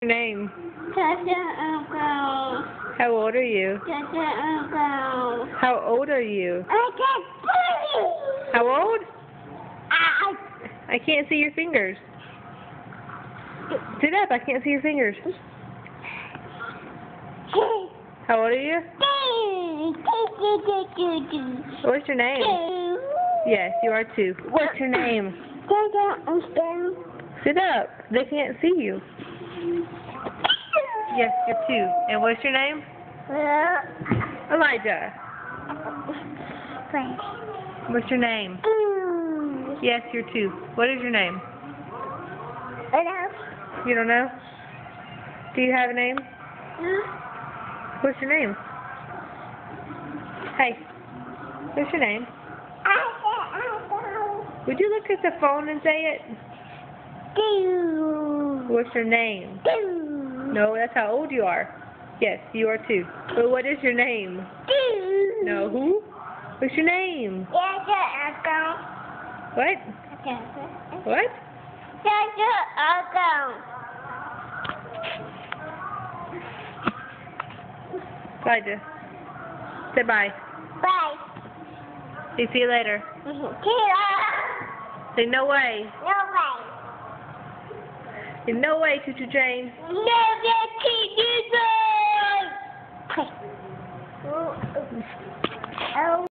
Your name? Uncle. How old are you? Uncle. How old are you? How old? I can't see your fingers. Sit up, I can't see your fingers. How old are you? What's your name? Yes, you are 2. What's your name? Sit up. They can't see you. Yes, you're 2. And what's your name? Elijah. What's your name? Yes, you're 2. What is your name? You don't know? Do you have a name? What's your name? Hey, what's your name? Would you look at the phone and say it? What's your name? No, that's how old you are. Yes, you are 2. But what is your name? No, who? What's your name? What? What? Elijah. Say bye. Bye. See you later. Say no way. No way. No way, Choo-Choo Jane. No way, Jesus!